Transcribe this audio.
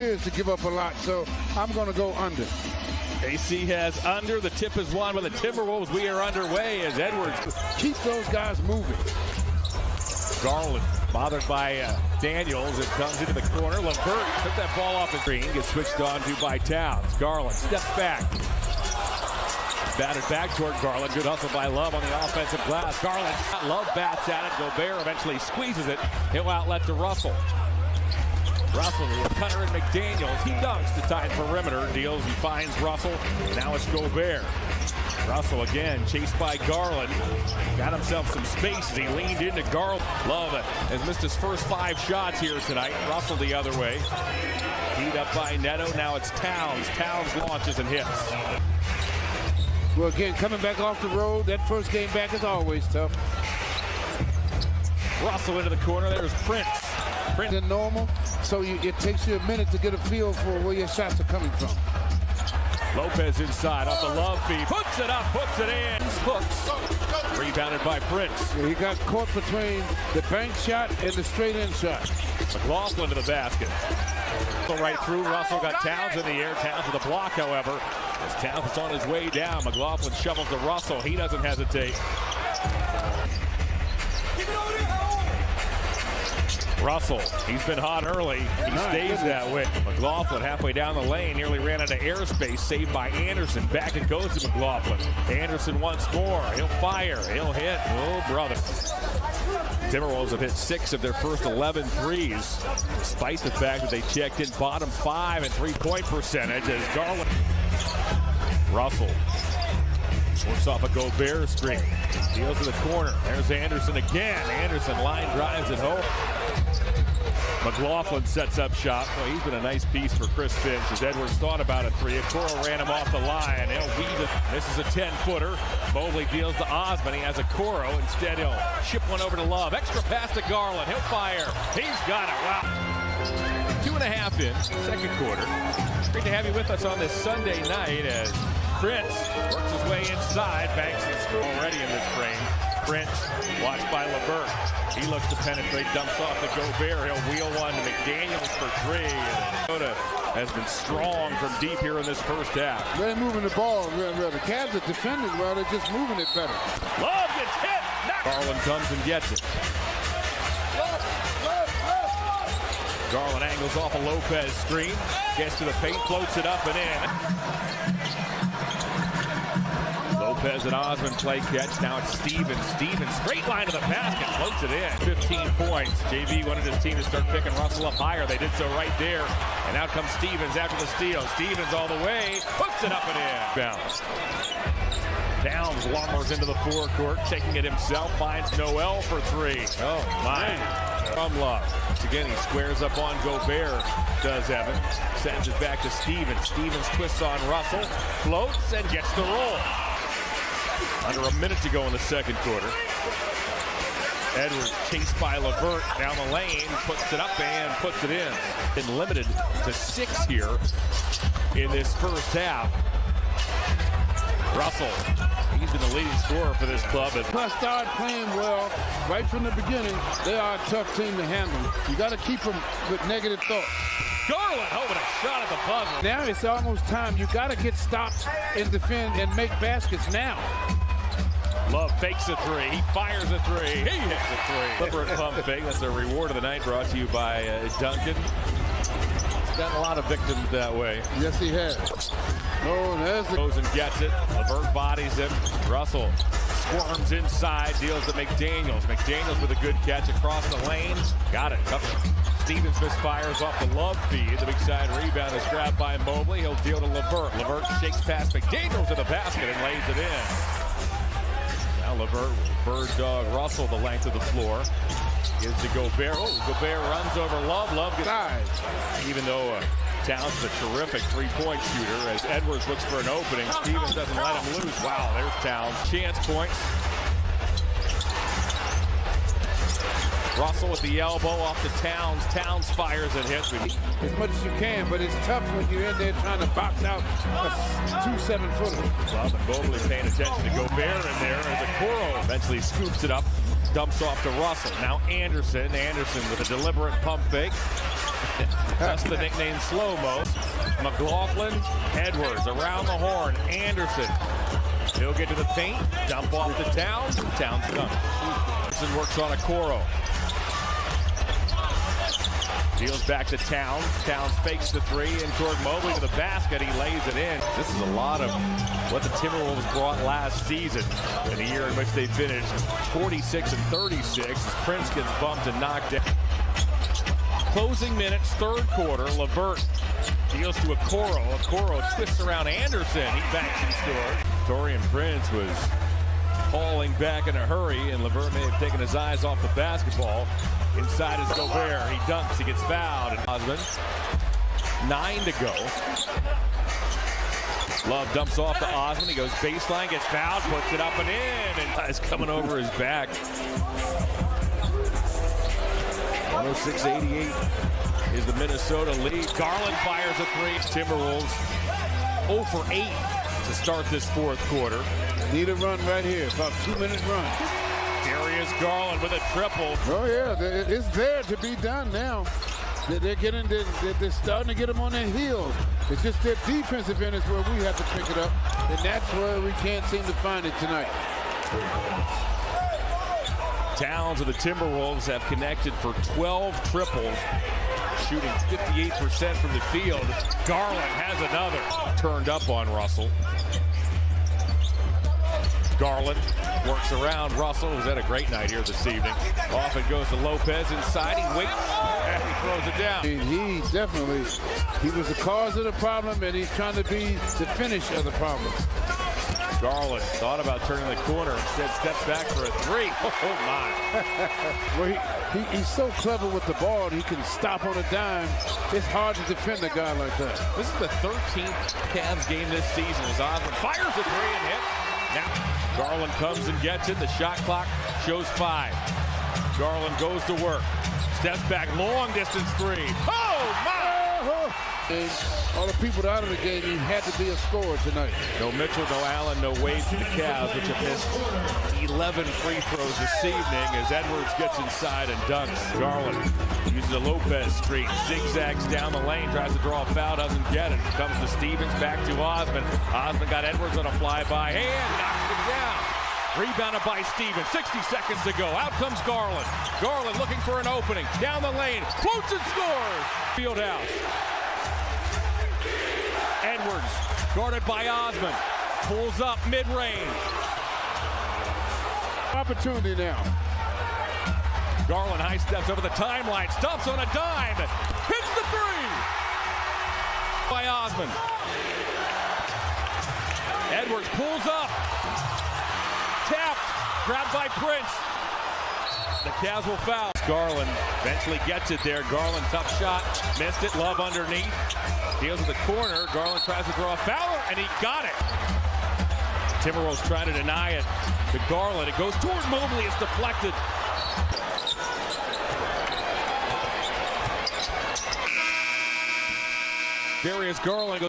is to give up a lot, so I'm going to go under. AC has under. The tip is won by the Timberwolves. We are underway as Edwards. Keep those guys moving. Garland bothered by Daniels. It comes into the corner. LeVert took that ball off his screen. Gets switched on to by Towns. Garland steps back. Batted back toward Garland. Good hustle by Love on the offensive glass. Garland, Love bats at it. Gobert eventually squeezes it. He'll outlet to Russell. Russell with Cutter and McDaniels. He dunks the tight perimeter. Deals. He finds Russell. Now it's Gobert. Russell again chased by Garland. Got himself some space as he leaned into Garland. Love has missed his first 5 shots here tonight. Russell the other way. Beat up by Neto. Now it's Towns. Towns launches and hits. Well, again, coming back off the road, that first game back is always tough. Russell into the corner. There's Prince. Prince is normal, so it takes you a minute to get a feel for where your shots are coming from. Lopez inside off the Love feed. Puts it up, puts it in. Hooks. Rebounded by Prince. Yeah, he got caught between the bank shot and the straight-in shot. McLaughlin to the basket. Right through. Russell got Towns in the air. Towns with a block, however. As Towns is on his way down, McLaughlin shovels to Russell. He doesn't hesitate. Russell, he's been hot early. He stays that way. McLaughlin halfway down the lane, nearly ran out of airspace, saved by Anderson. Back it goes to McLaughlin. Anderson once more. He'll fire. He'll hit. Oh, brother. Timberwolves have hit 6 of their first 11 threes, despite the fact that they checked in bottom 5 in three-point percentage as Garland. Russell works off a Gobert screen. Deals to the corner. There's Anderson again. Anderson line drives it home. McLaughlin sets up shot. Well, he's been a nice piece for Chris Finch as Edwards thought about a 3. Okoro ran him off the line. He'll weave it. This is a 10-footer. Mobley deals to Osman. He has a Okoro. Instead, he'll ship one over to Love. Extra pass to Garland. He'll fire. He's got it. Wow. 2.5 in, second quarter. Great to have you with us on this Sunday night as Prince works his way inside. Banks and Screw already in this frame. Prince watched by LeVert. He looks to penetrate, dumps off to Gobert. He'll wheel one to McDaniels for 3. Minnesota has been strong from deep here in this first half. They're moving the ball real well. The Cavs are defending well. They're just moving it better. Love gets hit. Garland comes and gets it. Garland angles off a Lopez screen. Gets to the paint, floats it up and in. Lopez and Osman play catch. Now it's Stevens. Stevens straight line to the basket. Floats it in. 15 points. JV wanted his team to start picking Russell up higher. They did so right there. And out comes Stevens after the steal. Stevens all the way. Hooks it up and in. Bounce. Downs lumbers into the forecourt. Taking it himself. Finds Noel for 3. Oh, my. From Love. Again, he squares up on Gobert. Does Evan. Sends it back to Stevens. Stevens twists on Russell. Floats and gets the roll. Under a minute to go in the second quarter. Edwards chased by LeVert down the lane, puts it up and puts it in. Been limited to 6 here in this first half. Russell, he's been the leading scorer for this club. Plus, start playing well right from the beginning. They are a tough team to handle. You got to keep them with negative thoughts. Garland, oh, what a shot at the buzzer. Now it's almost time. You got to get stops and defend and make baskets now. Love fakes a 3. He fires a 3. He hits a 3. Deliberate pump fake. That's a reward of the night brought to you by Duncan. He's gotten a lot of victims that way. Yes, he has. Oh, there's the... Goes and gets it. LeVert bodies him. Russell squirms inside. Deals to McDaniels. McDaniels with a good catch across the lane. Got it. Stevens misfires off the Love feed. The big side rebound is grabbed by Mobley. He'll deal to LeVert. LeVert shakes past McDaniels to the basket and lays it in. Now LeVert will bird dog Russell the length of the floor. Gives to Gobert. Oh, Gobert runs over Love. Love gets tied. Even though Towns is a terrific three-point shooter, as Edwards looks for an opening, Stevens doesn't let him loose. Wow, there's Towns. Chance points. Russell with the elbow off to Towns. Towns fires and hits. As much as you can, but it's tough when you're in there trying to box out a 2 7-footer. Well, and Mobley paying attention to Gobert in there as Okoro eventually scoops it up. dumps off to Russell. Now Anderson. Anderson with a deliberate pump fake. That's the nickname slow-mo. McLaughlin, Edwards around the horn. Anderson. He'll get to the paint. Dump off to Towns. Towns comes. Anderson works on Okoro. Deals back to Towns. Towns fakes the three in toward Mobley to the basket. He lays it in. This is a lot of what the Timberwolves brought last season in the year in which they finished 46-36 as Prince gets bumped and knocked out. Closing minutes, third quarter. LeVert deals to Okoro. Okoro twists around Anderson. He backs and scores. Taurean Prince was falling back in a hurry, and LeVert may have taken his eyes off the basketball. Inside is Gobert. He dunks. He gets fouled. And Osman. 9 to go. Love dumps off to Osman. He goes baseline, gets fouled, puts it up and in, and guys coming over his back. 106-88 is the Minnesota lead. Garland fires a three. Timberwolves 0 for 8 to start this fourth quarter. Need a run right here, about 2-minute run. Darius Garland with a triple. Oh yeah, it's there to be done now. They're starting to get them on their heels. It's just their defensive end is where we have to pick it up, and that's where we can't seem to find it tonight. Towns of the Timberwolves have connected for 12 triples, shooting 58% from the field. Garland has another. Turned up on Russell. Garland works around Russell, who's had a great night here this evening. Off it goes to Lopez inside. He waits and he throws it down. He definitely, he was the cause of the problem, and he's trying to be the finish of the problem. Garland thought about turning the corner, instead steps back for a three. Oh my. Well, he's so clever with the ball, he can stop on a dime. It's hard to defend a guy like that. This is the 13th Cavs game this season as Osman fires a three and hits. Now Garland comes and gets it. The shot clock shows 5. Garland goes to work. Steps back, long distance three. Oh my! And all the people out of the game, he had to be a scorer tonight. No Mitchell, no Allen, no Wade for the Cavs, which have missed 11 free throws this evening as Edwards gets inside and dunks. Garland uses a Lopez streak, zigzags down the lane, tries to draw a foul, doesn't get it. Comes to Stevens, back to Osman. Osman got Edwards on a fly-by hand, knocks him down. Rebounded by Stevens, 60 seconds to go. Out comes Garland. Garland looking for an opening, down the lane, floats and scores. Fieldhouse. Edwards, guarded by Osman, pulls up mid-range. Opportunity now. Garland high steps over the timeline, stumps on a dime, hits the three! By Osman. Edwards pulls up, tapped, grabbed by Prince. The Cavs will foul. Garland eventually gets it there. Garland, tough shot, missed it. Love underneath. Deals with the corner. Garland tries to draw a foul, and he got it. Timberwolves trying to deny it to Garland. It goes toward Mobley. It's deflected. Darius Garland goes